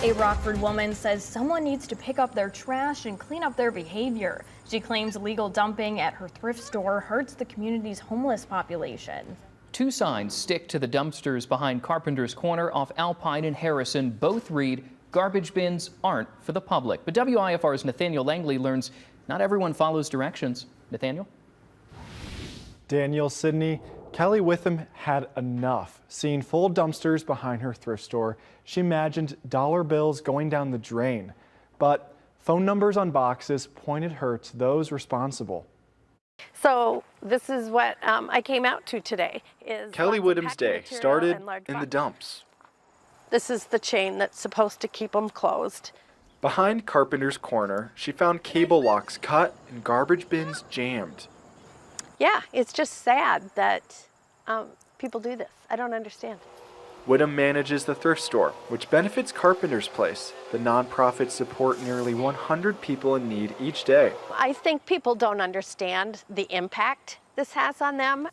A Rockford woman says someone needs to pick up their trash and clean up their behavior. She claims illegal dumping at her thrift store hurts the community's homeless population. Two signs stick to the dumpsters behind Carpenter's Corner off Alpine and Harrison. Both read, "Garbage bins aren't for the public." But WIFR's Nathaniel Langley learns not everyone follows directions. Nathaniel? Daniel, Sydney, Kelly Witham had enough. Seeing full dumpsters behind her thrift store, she imagined dollar bills going down the drain. But phone numbers on boxes pointed her to those responsible. So this is what I came out to today. Kelly Witham's day started in the dumps. This is the chain that's supposed to keep them closed. Behind Carpenter's Corner, she found cable locks cut and garbage bins jammed. Yeah, it's just sad that people do this. I don't understand. Witham manages the thrift store, which benefits Carpenter's Place. The nonprofits support nearly 100 people in need each day. I think people don't understand the impact this has on them.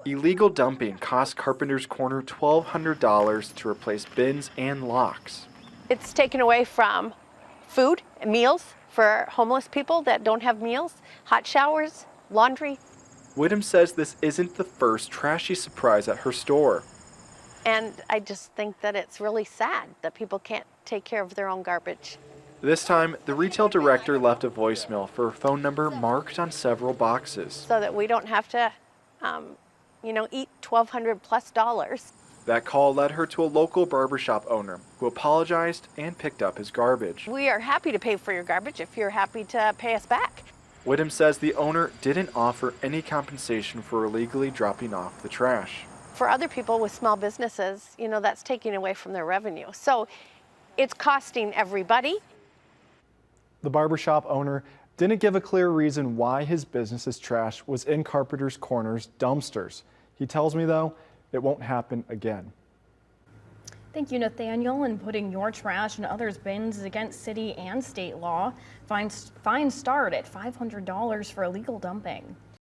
Illegal dumping cost Carpenter's Corner $1,200 to replace bins and locks. It's taken away from food and meals for homeless people that don't have meals, hot showers, laundry. Witham says this isn't the first trashy surprise at her store. And I just think that it's really sad that people can't take care of their own garbage. This time, the retail director left a voicemail for a phone number marked on several boxes. So that we don't have to, eat $1,200+ That call led her to a local barbershop owner who apologized and picked up his garbage. We are happy to pay for your garbage if you're happy to pay us back. Witham says the owner didn't offer any compensation for illegally dropping off the trash. For other people with small businesses, that's taking away from their revenue. So it's costing everybody. The barbershop owner didn't give a clear reason why his business's trash was in Carpenter's Corner's dumpsters. He tells me, though, it won't happen again. Thank you, Nathaniel. And putting your trash and others' bins is against city and state law. Fines start at $500 for illegal dumping.